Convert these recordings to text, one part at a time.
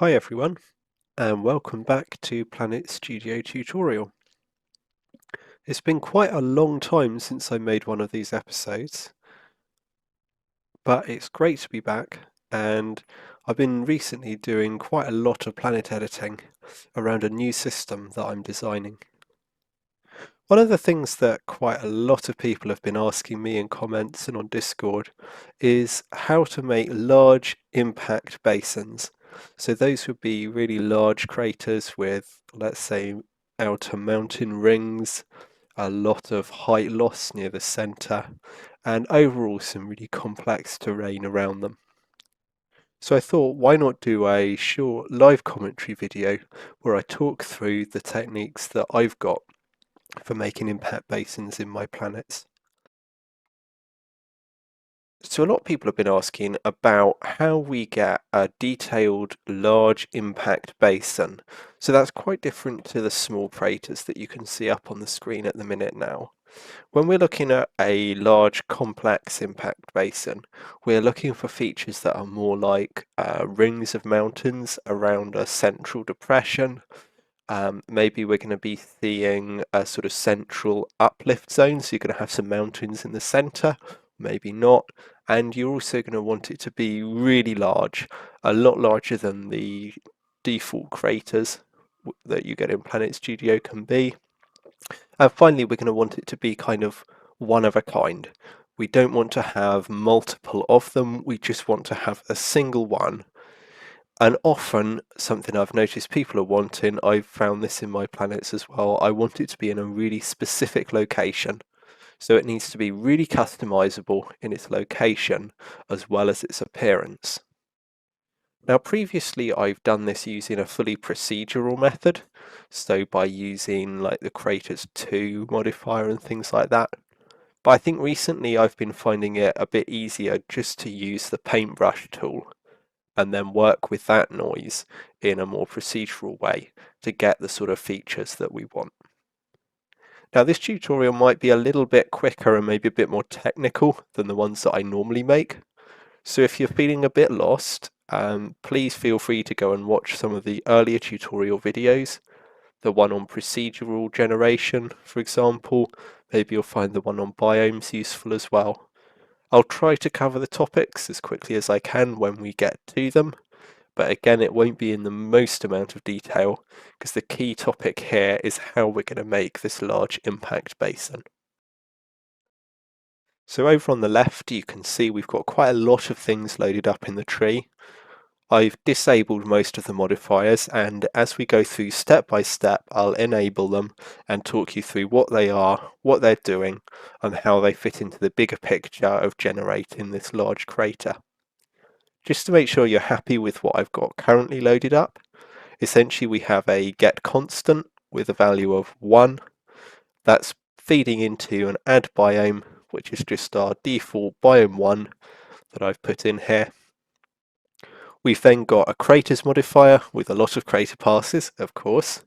Hi everyone, and welcome back to Planet Studio tutorial. It's been quite a long time since I made one of these episodes, but it's great to be back, and I've been recently doing quite a lot of planet editing around a new system that I'm designing. One of the things that quite a lot of people have been asking me in comments and on Discord is how to make large impact basins. So those would be really large craters with, let's say, outer mountain rings, a lot of height loss near the center, and overall some really complex terrain around them. So I thought, why not do a short live commentary video where I talk through the techniques that I've got for making impact basins in my planets. So a lot of people have been asking about how we get a detailed large impact basin. So that's quite different to the small craters that you can see up on the screen at the minute now. When we're looking at a large complex impact basin, we're looking for features that are more like rings of mountains around a central depression. Maybe we're going to be seeing a sort of central uplift zone, so you're going to have some mountains in the center, maybe not, and you're also going to want it to be really large, a lot larger than the default craters that you get in Planet Studio can be. And finally, we're going to want it to be kind of one of a kind. We don't want to have multiple of them, we just want to have a single one. And often, something I've noticed people are wanting, I've found this in my planets as well, I want it to be in a really specific location. So it needs to be really customizable in its location as well as its appearance. Now previously I've done this using a fully procedural method, so by using like the Creators 2 modifier and things like that. But I think recently I've been finding it a bit easier just to use the paintbrush tool and then work with that noise in a more procedural way to get the sort of features that we want. Now this tutorial might be a little bit quicker and maybe a bit more technical than the ones that I normally make. So if you're feeling a bit lost, please feel free to go and watch some of the earlier tutorial videos. The one on procedural generation, for example. Maybe you'll find the one on biomes useful as well. I'll try to cover the topics as quickly as I can when we get to them, but again it won't be in the most amount of detail because the key topic here is how we're going to make this large impact basin. So over on the left you can see we've got quite a lot of things loaded up in the tree. I've disabled most of the modifiers, and as we go through step by step I'll enable them and talk you through what they are, what they're doing, and how they fit into the bigger picture of generating this large crater. Just to make sure you're happy with what I've got currently loaded up, essentially we have a get constant with a value of 1. That's feeding into an add biome, which is just our default biome 1 that I've put in here. We've then got a craters modifier with a lot of crater passes, of course.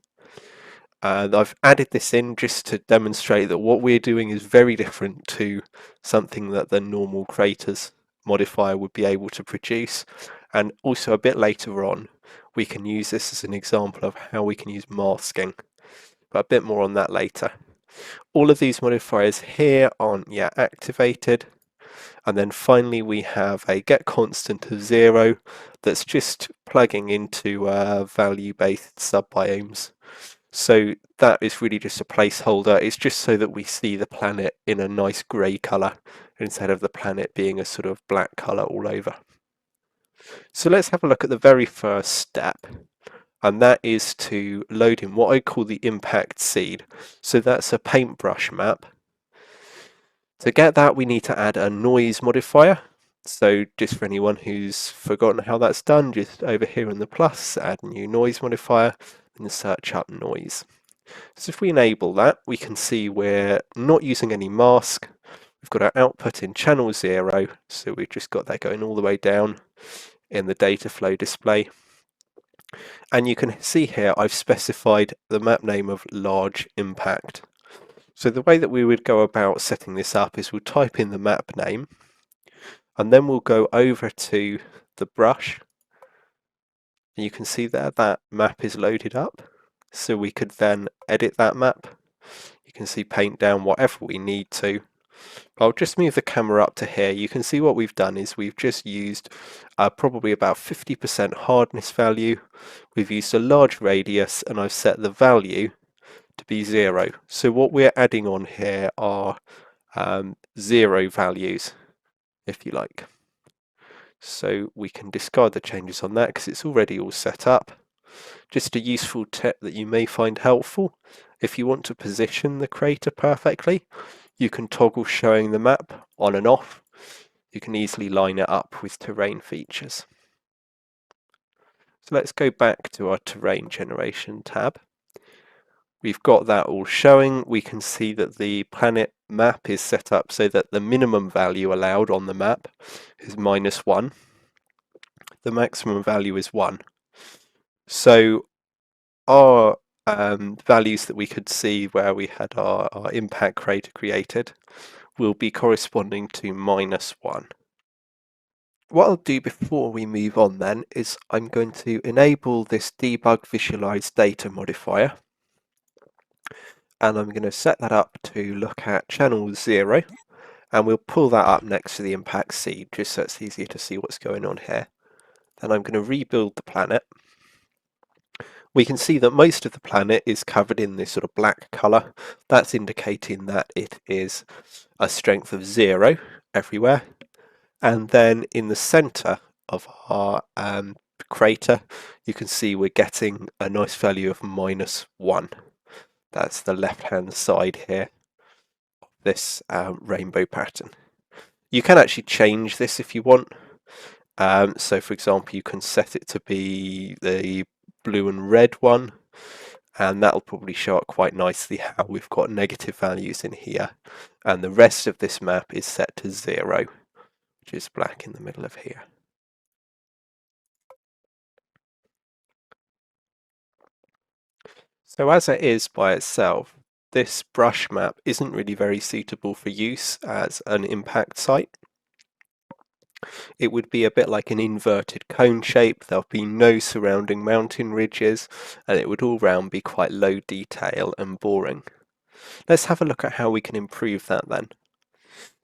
And I've added this in just to demonstrate that what we're doing is very different to something that the normal craters modifier would be able to produce. And also a bit later on, we can use this as an example of how we can use masking, but a bit more on that later. All of these modifiers here aren't yet activated. And then finally we have a get constant of 0 that's just plugging into value-based subbiomes. So that is really just a placeholder. It's just so that we see the planet in a nice grey colour instead of the planet being a sort of black colour all over. So let's have a look at the very first step, and that is to load in what I call the impact seed. So that's a paintbrush map. To get that, we need to add a noise modifier. So just for anyone who's forgotten how that's done, just over here in the plus, add new noise modifier and search up noise. So if we enable that, we can see we're not using any mask. We've got our output in channel 0, so we've just got that going all the way down in the data flow display. And you can see here I've specified the map name of large impact. So the way that we would go about setting this up is we'll type in the map name, and then we'll go over to the brush. And you can see there that map is loaded up, so we could then edit that map. You can see paint down whatever we need to. I'll just move the camera up to here. You can see what we've done is we've just used probably about 50% hardness value. We've used a large radius, and I've set the value to be 0. So what we're adding on here are 0 values, if you like. So we can discard the changes on that because it's already all set up. Just a useful tip that you may find helpful: if you want to position the crater perfectly, you can toggle showing the map on and off. You can easily line it up with terrain features. So let's go back to our terrain generation tab. We've got that all showing. We can see that the planet map is set up so that the minimum value allowed on the map is -1. The maximum value is 1. So our values that we could see where we had our impact crater created will be corresponding to -1. What I'll do before we move on then is I'm going to enable this debug visualize data modifier, and I'm going to set that up to look at channel 0, and we'll pull that up next to the impact seed just so it's easier to see what's going on here. Then I'm going to rebuild the planet. We can see that most of the planet is covered in this sort of black colour. That's indicating that it is a strength of 0 everywhere. And then in the centre of our crater, you can see we're getting a nice value of -1. That's the left-hand side here of this rainbow pattern. You can actually change this if you want. So for example, you can set it to be the blue and red one, and that'll probably show up quite nicely how we've got negative values in here, and the rest of this map is set to 0, which is black in the middle of here. So as it is by itself, this brush map isn't really very suitable for use as an impact site. It would be a bit like an inverted cone shape. There'll be no surrounding mountain ridges, and it would all round be quite low detail and boring. Let's have a look at how we can improve that then.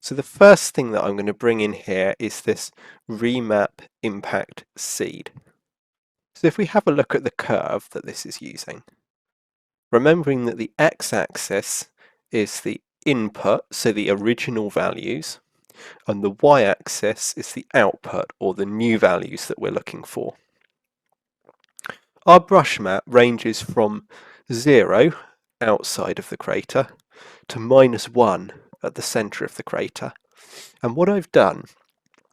So the first thing that I'm going to bring in here is this remap impact seed. So if we have a look at the curve that this is using, remembering that the x-axis is the input, so the original values, and the y-axis is the output, or the new values that we're looking for. Our brush map ranges from 0 outside of the crater to -1 at the centre of the crater. And what I've done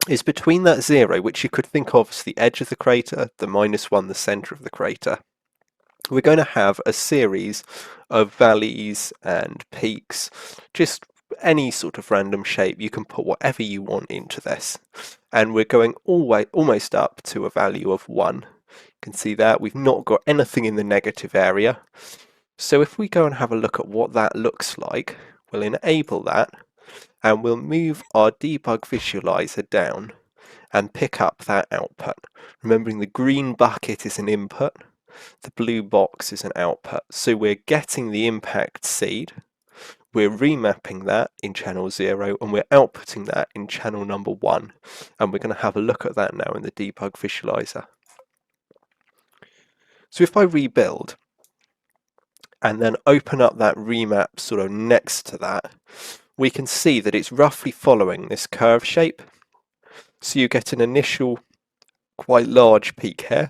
is between that 0, which you could think of as the edge of the crater, the -1, the centre of the crater, we're going to have a series of valleys and peaks, just any sort of random shape. You can put whatever you want into this, and we're going almost up to a value of 1. You can see that we've not got anything in the negative area. So if we go and have a look at what that looks like, we'll enable that, and we'll move our debug visualizer down and pick up that output. Remembering the green bucket is an input, the blue box is an output. So we're getting the impact seed, we're remapping that in channel 0, and we're outputting that in channel number 1. And we're going to have a look at that now in the debug visualizer. So if I rebuild and then open up that remap sort of next to that, we can see that it's roughly following this curve shape. So you get an initial quite large peak here.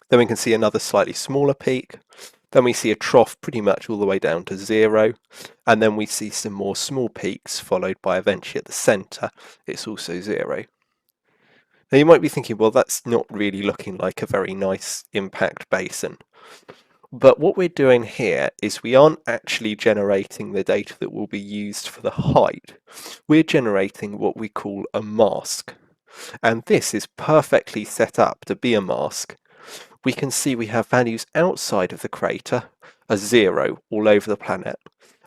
Then we can see another slightly smaller peak. Then we see a trough pretty much all the way down to 0. And then we see some more small peaks, followed by eventually at the centre, it's also 0. Now you might be thinking, well, that's not really looking like a very nice impact basin. But what we're doing here is we aren't actually generating the data that will be used for the height. We're generating what we call a mask. And this is perfectly set up to be a mask. We can see we have values outside of the crater, a 0 all over the planet.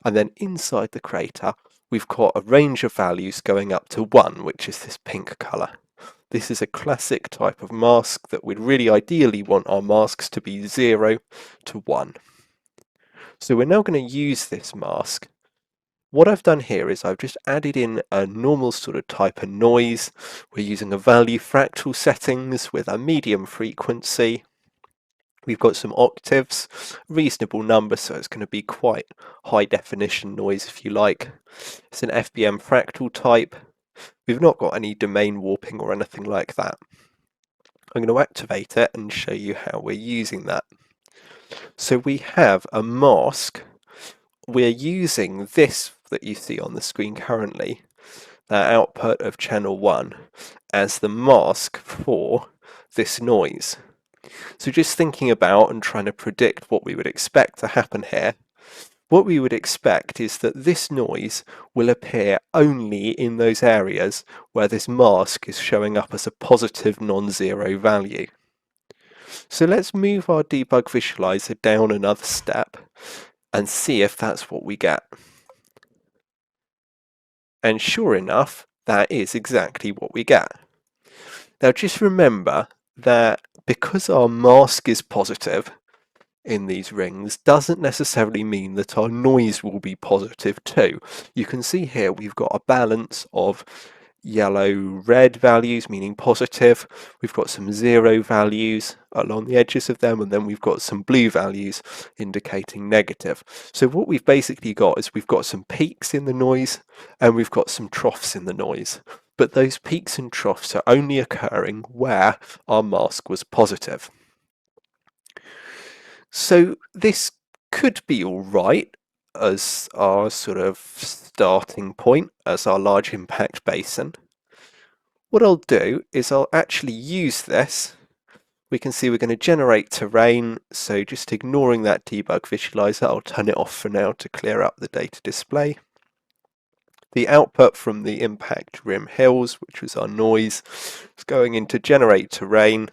And then inside the crater, we've got a range of values going up to 1, which is this pink colour. This is a classic type of mask that we'd really ideally want our masks to be 0 to 1. So we're now going to use this mask. What I've done here is I've just added in a normal sort of type of noise. We're using a value fractal settings with a medium frequency. We've got some octaves, reasonable number, so it's going to be quite high definition noise if you like. It's an FBM fractal type. We've not got any domain warping or anything like that. I'm going to activate it and show you how we're using that. So we have a mask. We're using this that you see on the screen currently, that output of channel 1, as the mask for this noise. So just thinking about and trying to predict what we would expect to happen here, what we would expect is that this noise will appear only in those areas where this mask is showing up as a positive non-zero value. So let's move our debug visualizer down another step and see if that's what we get. And sure enough, that is exactly what we get. Now just remember that because our mask is positive in these rings doesn't necessarily mean that our noise will be positive too. You can see here we've got a balance of yellow red values meaning positive, we've got some 0 values along the edges of them, and then we've got some blue values indicating negative. So what we've basically got is we've got some peaks in the noise and we've got some troughs in the noise, but those peaks and troughs are only occurring where our mask was positive. So this could be all right as our sort of starting point, as our large impact basin. What I'll do is I'll actually use this. We can see we're going to generate terrain, so just ignoring that debug visualizer, I'll turn it off for now to clear up the data display. The output from the impact rim hills, which was our noise, is going into generate terrain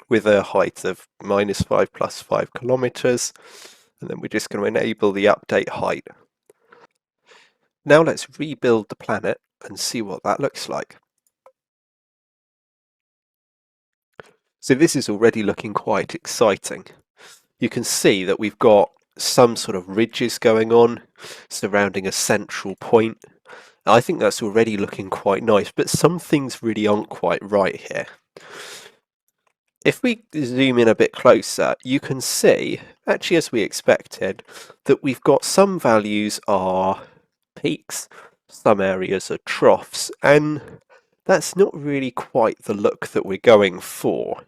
with a height of -5 + 5 kilometers, and then we're just going to enable the update height. Now let's rebuild the planet and see what that looks like. So this is already looking quite exciting. You can see that we've got some sort of ridges going on surrounding a central point. I think that's already looking quite nice, but some things really aren't quite right here. If we zoom in a bit closer, you can see, actually as we expected, that we've got some values are peaks, some areas are troughs, and that's not really quite the look that we're going for.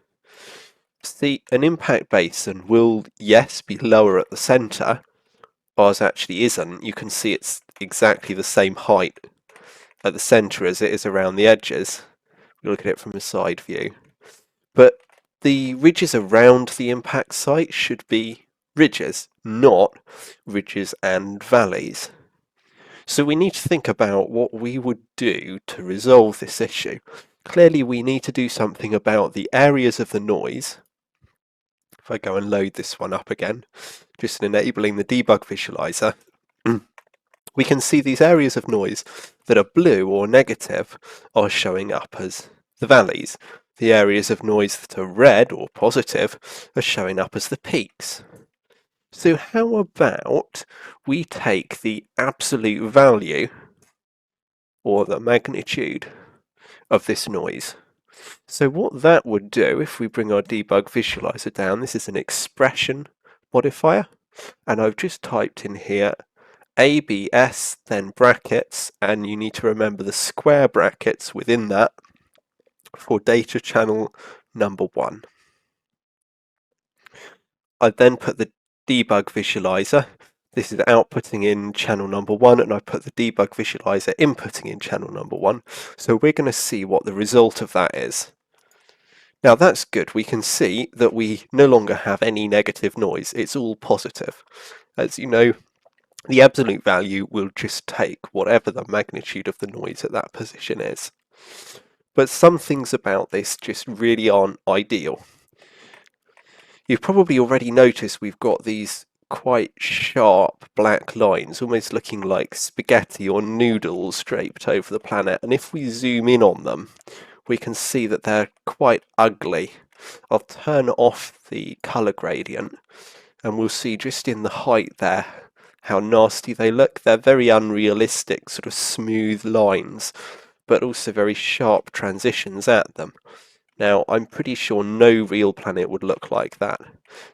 See, an impact basin will, yes, be lower at the centre, ours actually isn't. You can see it's exactly the same height at the centre as it is around the edges. We look at it from a side view. But the ridges around the impact site should be ridges, not ridges and valleys. So we need to think about what we would do to resolve this issue. Clearly we need to do something about the areas of the noise. If I go and load this one up again, just enabling the debug visualizer, we can see these areas of noise that are blue or negative are showing up as the valleys. The areas of noise that are red or positive are showing up as the peaks. So how about we take the absolute value or the magnitude of this noise? So what that would do, if we bring our debug visualizer down, this is an expression modifier, and I've just typed in here ABS, then brackets, and you need to remember the square brackets within that for data channel number 1. I then put the debug visualizer. This is outputting in channel number 1, and I put the debug visualizer inputting in channel number 1. So we're going to see what the result of that is. Now that's good. We can see that we no longer have any negative noise. It's all positive. As you know, the absolute value will just take whatever the magnitude of the noise at that position is. But some things about this just really aren't ideal. You've probably already noticed we've got these quite sharp black lines, almost looking like spaghetti or noodles draped over the planet, and if we zoom in on them, we can see that they're quite ugly. I'll turn off the colour gradient and we'll see just in the height there how nasty they look. They're very unrealistic, sort of smooth lines, but also very sharp transitions at them. Now, I'm pretty sure no real planet would look like that,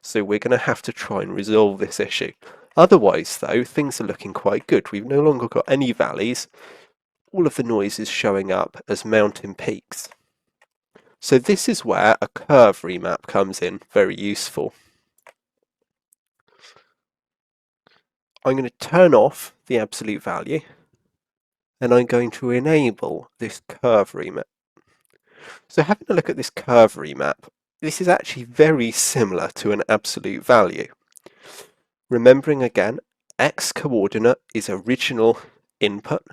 so we're going to have to try and resolve this issue. Otherwise, though, things are looking quite good. We've no longer got any valleys. All of the noise is showing up as mountain peaks. So this is where a curve remap comes in, very useful. I'm going to turn off the absolute value, and I'm going to enable this curve remap. So having a look at this curve remap, this is actually very similar to an absolute value. Remembering again, x coordinate is original input,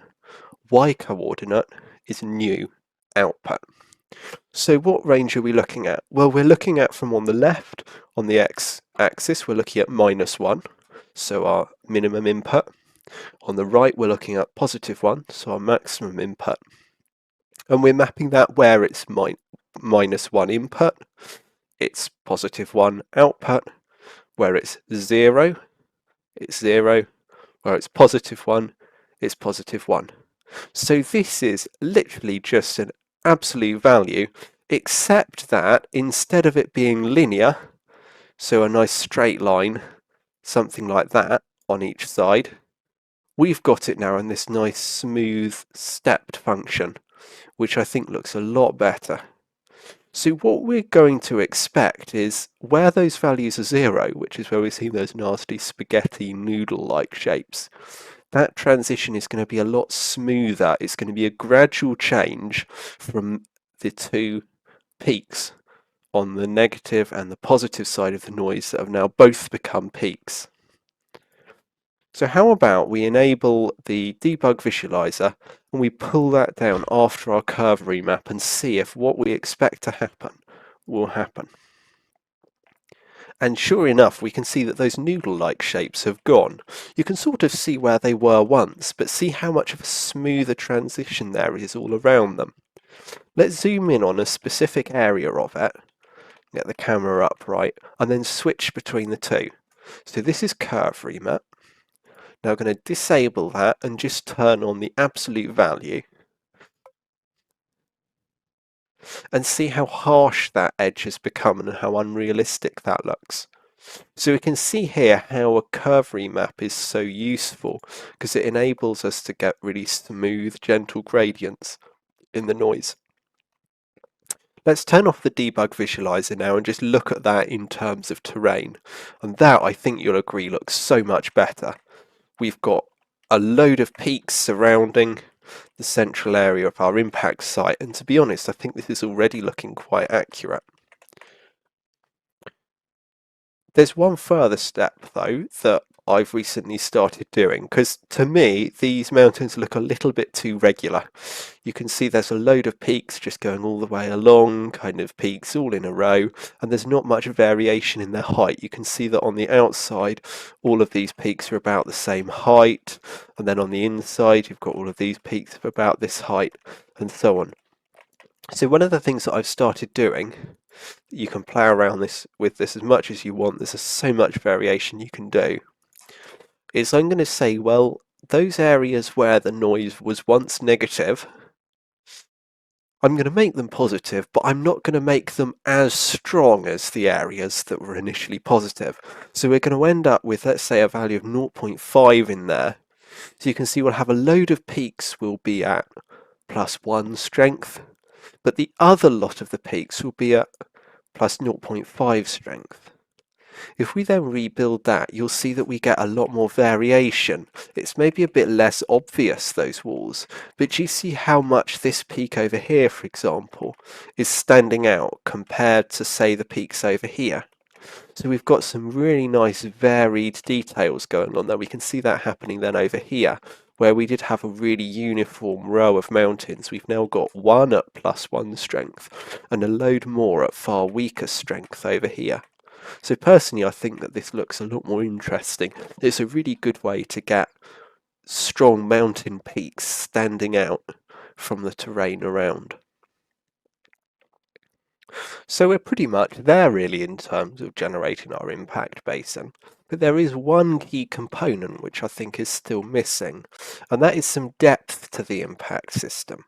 y coordinate is new output. So what range are we looking at? Well, we're looking at from on the left, on the x-axis, we're looking at -1, so our minimum input. On the right, we're looking at +1, so our maximum input. And we're mapping that where it's -1 input, it's +1 output, where it's 0, it's 0, where it's +1, it's +1. So this is literally just an absolute value, except that instead of it being linear, so a nice straight line, something like that on each side, we've got it now in this nice smooth stepped function, which I think looks a lot better. So what we're going to expect is where those values are 0, which is where we see those nasty spaghetti noodle-like shapes, that transition is going to be a lot smoother. It's going to be a gradual change from the two peaks on the negative and the positive side of the noise that have now both become peaks. So how about we enable the debug visualizer and we pull that down after our curve remap and see if what we expect to happen will happen. And sure enough, we can see that those noodle-like shapes have gone. You can sort of see where they were once, but see how much of a smoother transition there is all around them. Let's zoom in on a specific area of it, get the camera up right, and then switch between the two. So this is curve remap. Now I'm going to disable that and just turn on the absolute value and see how harsh that edge has become and how unrealistic that looks. So we can see here how a curve remap is so useful because it enables us to get really smooth, gentle gradients in the noise. Let's turn off the debug visualizer now and just look at that in terms of terrain. And that, I think you'll agree, looks so much better. We've got a load of peaks surrounding the central area of our impact site, and to be honest, I think this is already looking quite accurate. There's one further step though that I've recently started doing, because to me these mountains look a little bit too regular. You can see there's a load of peaks just going all the way along, kind of peaks all in a row, and there's not much variation in their height. You can see that on the outside all of these peaks are about the same height, and then on the inside you've got all of these peaks of about this height, and so on. So one of the things that I've started doing, you can play around with this as much as you want, there's so much variation you can do, is I'm going to say, well, those areas where the noise was once negative, I'm going to make them positive, but I'm not going to make them as strong as the areas that were initially positive. So we're going to end up with, let's say, a value of 0.5 in there. So you can see we'll have a load of peaks will be at +1 strength, but the other lot of the peaks will be at plus 0.5 strength. If we then rebuild that, you'll see that we get a lot more variation. It's maybe a bit less obvious, those walls, but you see how much this peak over here, for example, is standing out compared to, say, the peaks over here. So we've got some really nice varied details going on there. We can see that happening then over here, where we did have a really uniform row of mountains. We've now got one at +1 strength and a load more at far weaker strength over here. So personally, I think that this looks a lot more interesting. It's a really good way to get strong mountain peaks standing out from the terrain around. So we're pretty much there really in terms of generating our impact basin. But there is one key component which I think is still missing, and that is some depth to the impact system.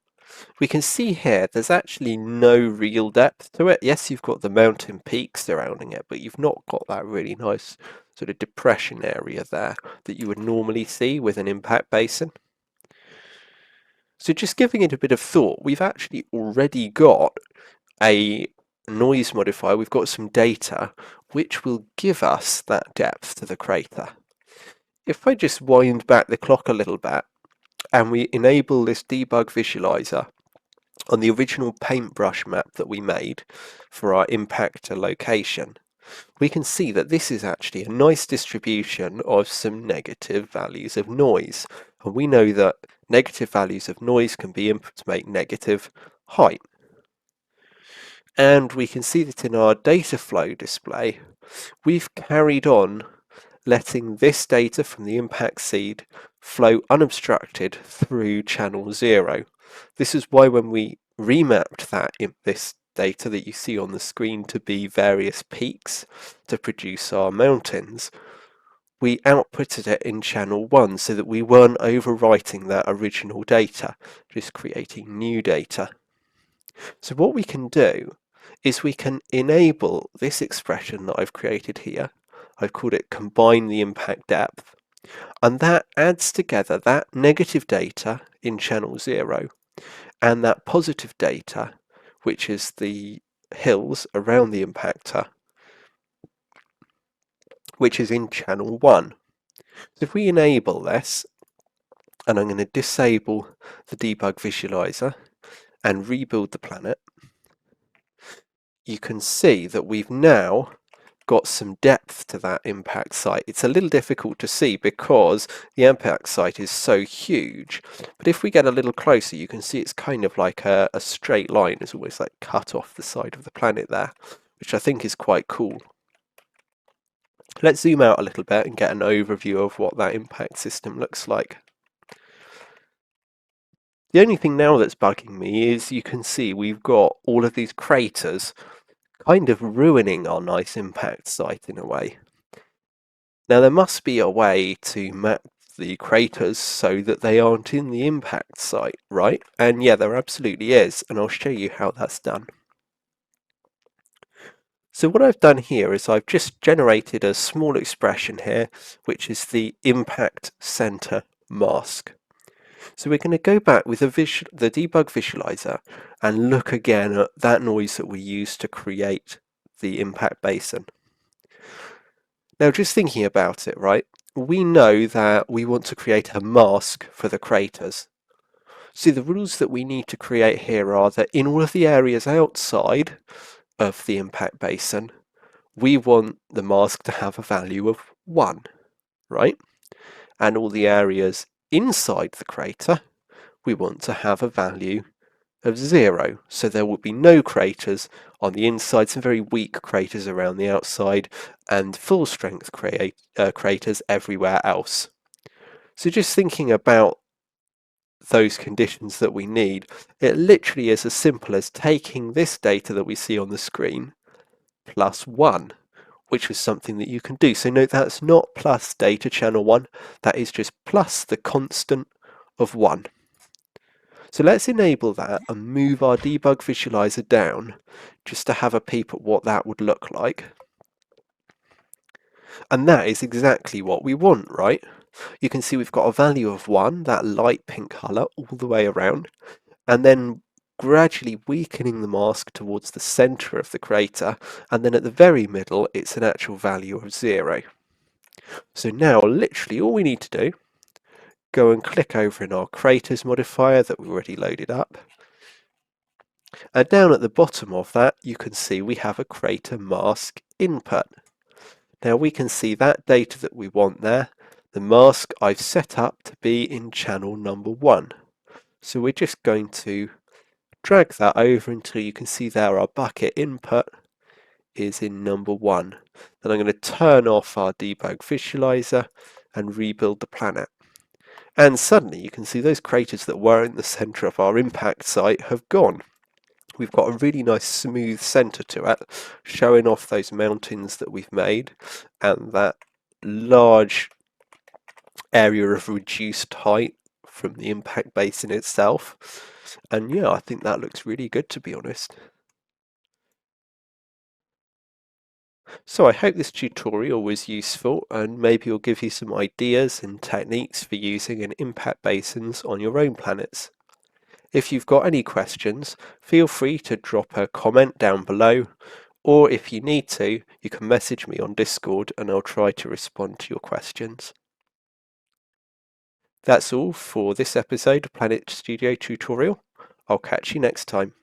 We can see here there's actually no real depth to it. Yes, you've got the mountain peaks surrounding it, but you've not got that really nice sort of depression area there that you would normally see with an impact basin. So just giving it a bit of thought, we've actually already got a noise modifier, we've got some data which will give us that depth to the crater. If I just wind back the clock a little bit and we enable this debug visualizer on the original paintbrush map that we made for our impactor location, we can see that this is actually a nice distribution of some negative values of noise. And we know that negative values of noise can be input to make negative height. And we can see that in our data flow display, we've carried on letting this data from the impact seed flow unobstructed through channel 0. This is why when we remapped this data that you see on the screen to be various peaks to produce our mountains, we outputted it in channel 1 so that we weren't overwriting that original data, just creating new data. So what we can do is we can enable this expression that I've created here. I've called it combine the impact depth, and that adds together that negative data in channel 0 and that positive data, which is the hills around the impactor, which is in channel 1. So if we enable this, and I'm going to disable the debug visualizer and rebuild the planet, you can see that we've now got some depth to that impact site. It's a little difficult to see because the impact site is so huge, but if we get a little closer you can see it's kind of like a straight line. It's almost like cut off the side of the planet there, which I think is quite cool. Let's zoom out a little bit and get an overview of what that impact system looks like. The only thing now that's bugging me is you can see we've got all of these craters kind of ruining our nice impact site in a way. Now there must be a way to map the craters so that they aren't in the impact site, right? And yeah, there absolutely is, and I'll show you how that's done. So what I've done here is I've just generated a small expression here, which is the impact center mask. So we're going to go back with the debug visualizer and look again at that noise that we used to create the impact basin. Now just thinking about it, right, we know that we want to create a mask for the craters. So the rules that we need to create here are that in all of the areas outside of the impact basin, we want the mask to have a value of 1, right? And all the areas inside the crater, we want to have a value of 0. So there will be no craters on the inside, some very weak craters around the outside, and full strength craters everywhere else. So just thinking about those conditions that we need, it literally is as simple as taking this data that we see on the screen plus 1, which is something that you can do. So note that's not plus data channel 1, that is just plus the constant of 1. So let's enable that and move our debug visualizer down just to have a peep at what that would look like. And that is exactly what we want, right? You can see we've got a value of 1, that light pink colour, all the way around, and then gradually weakening the mask towards the centre of the crater, and then at the very middle it's an actual value of 0. So now literally all we need to do, go and click over in our craters modifier that we already loaded up, and down at the bottom of that you can see we have a crater mask input. Now we can see that data that we want there. The mask I've set up to be in channel number 1. So we're just going to drag that over until you can see there our bucket input is in number 1. Then I'm going to turn off our debug visualizer and rebuild the planet. And suddenly you can see those craters that were in the center of our impact site have gone. we've got a really nice smooth centre to it, showing off those mountains that we've made and that large area of reduced height from the impact basin itself. And yeah, I think that looks really good, to be honest. So I hope this tutorial was useful and maybe will give you some ideas and techniques for using an impact basins on your own planets. If you've got any questions, feel free to drop a comment down below, or if you need to, you can message me on Discord and I'll try to respond to your questions. That's all for this episode of Planet Studio tutorial. I'll catch you next time.